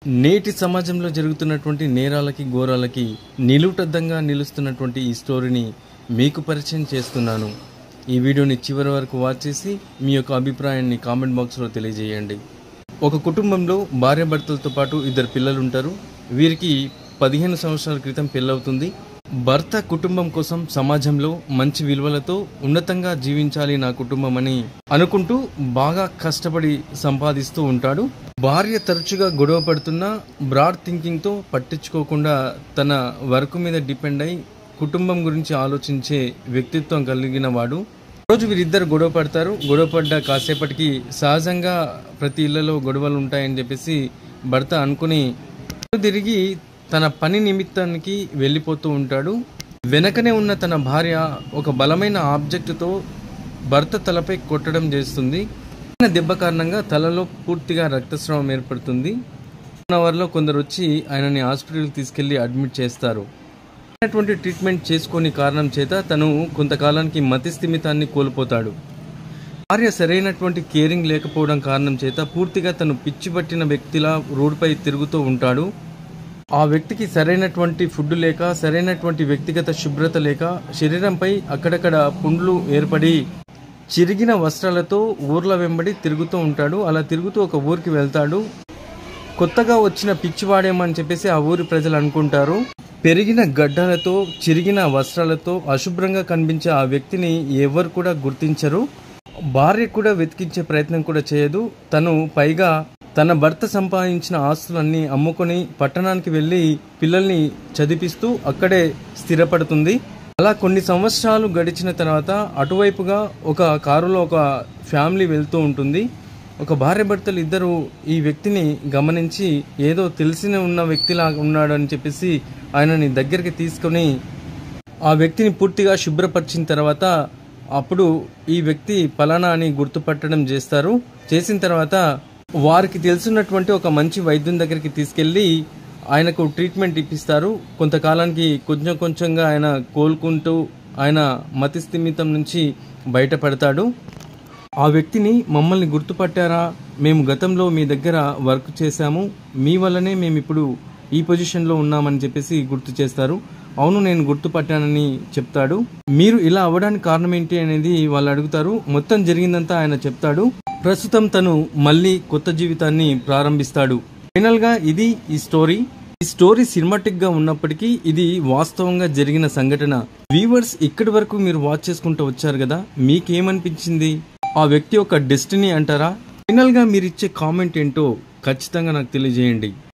నేటి సమాజంలో జరుగుతున్నటువంటి నేరాలకి ఘోరాలకి నిలువుటద్దంగా నిలుస్తున్నటువంటి ఈ స్టోరీని మీకు పరిచయం చేస్తున్నాను. ఈ వీడియోని చివరి వరకు వాచ్ చేసి మీ యొక్క అభిప్రాయాన్ని కామెంట్ బాక్స్లో తెలియజేయండి. ఒక కుటుంబంలో భార్యాభర్తలతో పాటు ఇద్దరు పిల్లలు ఉంటారు. వీరికి 15 సంవత్సరాల క్రితం పెళ్ళవుతుంది. భర్త కుటుంబం కోసం సమాజంలో మంచి విలువలతో ఉన్నతంగా జీవించాలి నా కుటుంబం అని అనుకుంటూ బాగా కష్టపడి సంపాదిస్తూ ఉంటాడు. భార్య తరచుగా గొడవ పడుతున్నా బ్రాడ్ థింకింగ్తో పట్టించుకోకుండా తన వర్క్ మీద డిపెండ్ అయి కుటుంబం గురించి ఆలోచించే వ్యక్తిత్వం కలిగిన వాడు. రోజు వీరిద్దరు గొడవ పడతారు. గొడవ పడ్డ కాసేపటికి సహజంగా ప్రతి ఇళ్లలో గొడవలు ఉంటాయని చెప్పేసి భర్త అనుకుని తిరిగి తన పని నిమిత్తానికి వెళ్ళిపోతూ ఉంటాడు. వెనకనే ఉన్న తన భార్య ఒక బలమైన ఆబ్జెక్టుతో భర్త తలపై కొట్టడం చేస్తుంది. దెబ్బ కారణంగా తలలో పూర్తిగా రక్తస్రావం ఏర్పడుతుంది. 1 అవర్లో కొందరు వచ్చి ఆయనని హాస్పిటల్కి తీసుకెళ్లి అడ్మిట్ చేస్తారు. ట్రీట్మెంట్ చేసుకునే కారణం చేత తను కొంతకాలానికి మతి స్థిమితాన్ని కోల్పోతాడు. భార్య సరైనటువంటి కేరింగ్ లేకపోవడం కారణం చేత పూర్తిగా తను పిచ్చిపట్టిన వ్యక్తిలా రోడ్డుపై తిరుగుతూ ఉంటాడు. ఆ వ్యక్తికి సరైనటువంటి ఫుడ్ లేక, సరైనటువంటి వ్యక్తిగత శుభ్రత లేక శరీరంపై అక్కడక్కడ పుండ్లు ఏర్పడి చిరిగిన వస్త్రాలతో ఊర్ల వెంబడి తిరుగుతూ ఉంటాడు. అలా తిరుగుతూ ఒక ఊరికి వెళ్తాడు. కొత్తగా వచ్చిన పిచ్చివాడేమని చెప్పేసి ఆ ఊరి ప్రజలు అనుకుంటారు. పెరిగిన గడ్డాలతో, చిరిగిన వస్త్రాలతో అశుభ్రంగా కనిపించే ఆ వ్యక్తిని ఎవరు కూడా గుర్తించరు. భార్య కూడా వెతికించే ప్రయత్నం కూడా చేయదు. తను పైగా తన భర్త సంపాదించిన ఆస్తులన్నీ అమ్ముకొని పట్టణానికి వెళ్ళి పిల్లల్ని చదివిస్తూ అక్కడే స్థిరపడుతుంది. అలా కొన్ని సంవత్సరాలు గడిచిన తర్వాత అటువైపుగా ఒక కారులో ఒక ఫ్యామిలీ వెళ్తూ ఉంటుంది. ఒక భార్య భర్తలు ఇద్దరు ఈ వ్యక్తిని గమనించి ఏదో తెలిసిన ఉన్న వ్యక్తిలా ఉన్నాడని చెప్పేసి ఆయనని దగ్గరికి తీసుకొని ఆ వ్యక్తిని పూర్తిగా శుభ్రపరిచిన తర్వాత అప్పుడు ఈ వ్యక్తి పలానా అని గుర్తుపట్టడం చేస్తారు. చేసిన తర్వాత వారికి తెలుసున్నటువంటి ఒక మంచి వైద్యుని దగ్గరికి తీసుకెళ్లి ఆయనకు ట్రీట్మెంట్ ఇప్పిస్తారు. కొంతకాలానికి కొంచెంగా ఆయన కోలుకుంటూ ఆయన మతి స్థిమితం నుంచి బయటపడతాడు. ఆ వ్యక్తిని మమ్మల్ని గుర్తుపట్టారా, మేము గతంలో మీ దగ్గర వర్క్ చేశాము, మీ వల్లనే మేము ఇప్పుడు ఈ పొజిషన్లో ఉన్నామని చెప్పేసి గుర్తు చేస్తారు. అవును, నేను గుర్తుపట్టానని చెప్తాడు. మీరు ఇలా అవ్వడానికి కారణం ఏంటి అనేది వాళ్ళు అడుగుతారు. మొత్తం జరిగిందంతా ఆయన చెప్తాడు. ప్రస్తుతం తను మళ్ళీ కొత్త జీవితాన్ని ప్రారంభిస్తాడు. ఫైనల్ గా ఇది ఈ స్టోరీ సినిమాటిక్ గా ఉన్నప్పటికీ ఇది వాస్తవంగా జరిగిన సంఘటన. వ్యూవర్స్, ఇక్కడి వరకు మీరు వాచ్ చేసుకుంటూ వచ్చారు కదా, మీకేమనిపించింది? ఆ వ్యక్తి యొక్క డెస్టినీ అంటారా? ఫైనల్ గా మీరు ఇచ్చే కామెంట్ ఏంటో ఖచ్చితంగా నాకు తెలియజేయండి.